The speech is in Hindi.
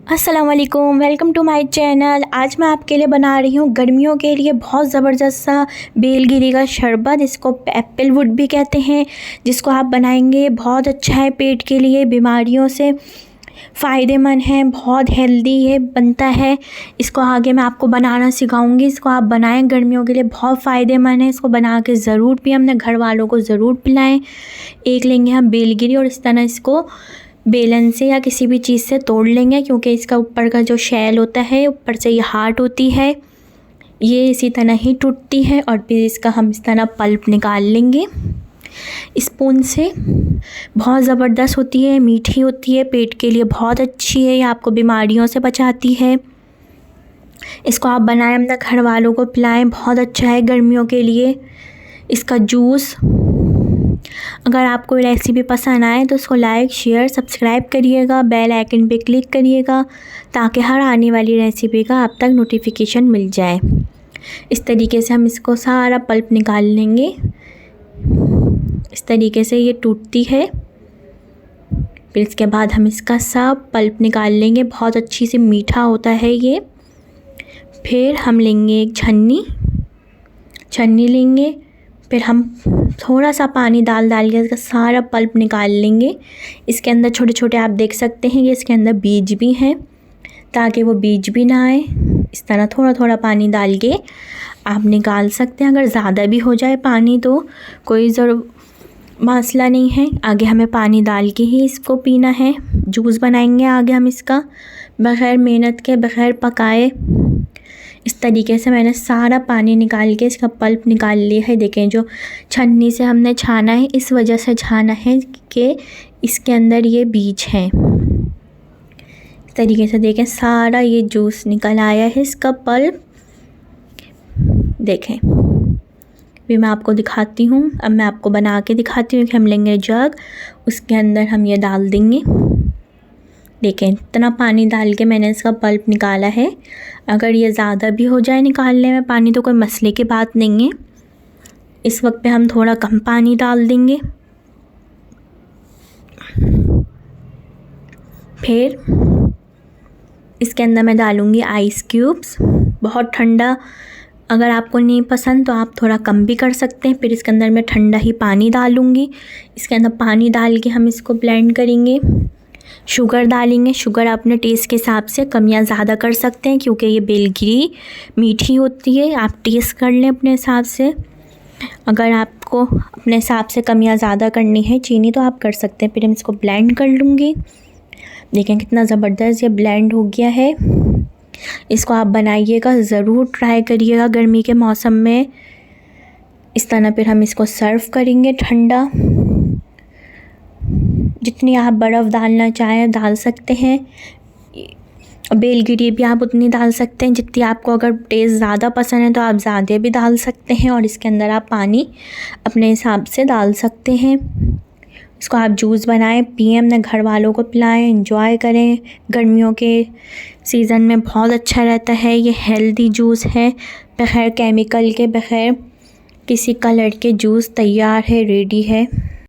अस्सलाम वालेकुम, वेलकम टू माय चैनल। आज मैं आपके लिए बना रही हूँ गर्मियों के लिए बहुत ज़बरदस्त सा बेलगिरी का शरबत। इसको एप्पल वुड भी कहते हैं। जिसको आप बनाएंगे बहुत अच्छा है, पेट के लिए बीमारियों से फ़ायदेमंद है, बहुत हेल्दी है, बनता है। इसको आगे मैं आपको बनाना सिखाऊंगी। इसको आप बनाएं, गर्मियों के लिए बहुत फ़ायदेमंद है। इसको बना के ज़रूर पिएं, अपने घर वालों को ज़रूर पिलाएं। एक लेंगे हम बेलगिरी और इस तरह इसको बेलन से या किसी भी चीज़ से तोड़ लेंगे, क्योंकि इसका ऊपर का जो शैल होता है, ऊपर से ये हार्ड होती है, ये इसी तरह ही टूटती है। और फिर इसका हम इस तरह पल्प निकाल लेंगे स्पून से। बहुत ज़बरदस्त होती है, मीठी होती है, पेट के लिए बहुत अच्छी है, ये आपको बीमारियों से बचाती है। इसको आप बनाएं, अपने घर वालों को पिलाएं, बहुत अच्छा है गर्मियों के लिए। इसका जूस, अगर आपको रेसिपी पसंद आए तो इसको लाइक, शेयर, सब्सक्राइब करिएगा, बेल आइकन पे क्लिक करिएगा ताकि हर आने वाली रेसिपी का आप तक नोटिफिकेशन मिल जाए। इस तरीके से हम इसको सारा पल्प निकाल लेंगे। इस तरीके से ये टूटती है। फिर इसके बाद हम इसका सब पल्प निकाल लेंगे, बहुत अच्छी से मीठा होता है ये। फिर हम लेंगे एक छन्नी लेंगे। फिर हम थोड़ा सा पानी डाल के इसका सारा पल्प निकाल लेंगे। इसके अंदर छोटे छोटे आप देख सकते हैं कि इसके अंदर बीज भी हैं, ताकि वो बीज भी ना आए। इस तरह थोड़ा थोड़ा पानी डाल के आप निकाल सकते हैं। अगर ज़्यादा भी हो जाए पानी तो कोई मसला नहीं है, आगे हमें पानी डाल के ही इसको पीना है। जूस बनाएंगे आगे हम इसका, बग़ैर मेहनत के, बग़ैर पकाए। इस तरीके से मैंने सारा पानी निकाल के इसका पल्प निकाल लिया है। देखें, जो छन्नी से हमने छाना है, इस वजह से छाना है कि इसके अंदर ये बीज हैं। इस तरीके से देखें, सारा ये जूस निकल आया है, इसका पल्प। देखें, भी मैं आपको दिखाती हूँ। अब मैं आपको बना के दिखाती हूँ कि हम लेंगे जग, उसके अंदर हम ये डाल देंगे। देखें, इतना पानी डाल के मैंने इसका पल्प निकाला है। अगर ये ज़्यादा भी हो जाए निकालने में पानी तो कोई मसले की बात नहीं है। इस वक्त पे हम थोड़ा कम पानी डाल देंगे। फिर इसके अंदर मैं डालूँगी आइस क्यूब्स, बहुत ठंडा। अगर आपको नहीं पसंद तो आप थोड़ा कम भी कर सकते हैं। फिर इसके अंदर मैं ठंडा ही पानी डालूँगी। इसके अंदर पानी डाल के हम इसको ब्लेंड करेंगे। शुगर डालेंगे, शुगर अपने टेस्ट के हिसाब से कम या ज़्यादा कर सकते हैं, क्योंकि ये बेलगिरी मीठी होती है। आप टेस्ट कर लें अपने हिसाब से। अगर आपको अपने हिसाब से कम या ज़्यादा करनी है चीनी तो आप कर सकते हैं। फिर हम इसको ब्लेंड कर लूँगी। देखें कितना ज़बरदस्त ये ब्लेंड हो गया है। इसको आप बनाइएगा, ज़रूर ट्राई करिएगा गर्मी के मौसम में। इस तरह फिर हम इसको सर्व करेंगे ठंडा। जितनी आप बर्फ़ डालना चाहें डाल सकते हैं। बेलगिरी भी आप उतनी डाल सकते हैं जितनी आपको, अगर टेस्ट ज़्यादा पसंद है तो आप ज़्यादा भी डाल सकते हैं। और इसके अंदर आप पानी अपने हिसाब से डाल सकते हैं। इसको आप जूस बनाएं, पिएं, अपने घर वालों को पिलाएं, एंजॉय करें। गर्मियों के सीज़न में बहुत अच्छा रहता है। ये हेल्दी जूस है, बग़ैर केमिकल के, बग़ैर किसी कलर के जूस तैयार है, रेडी है।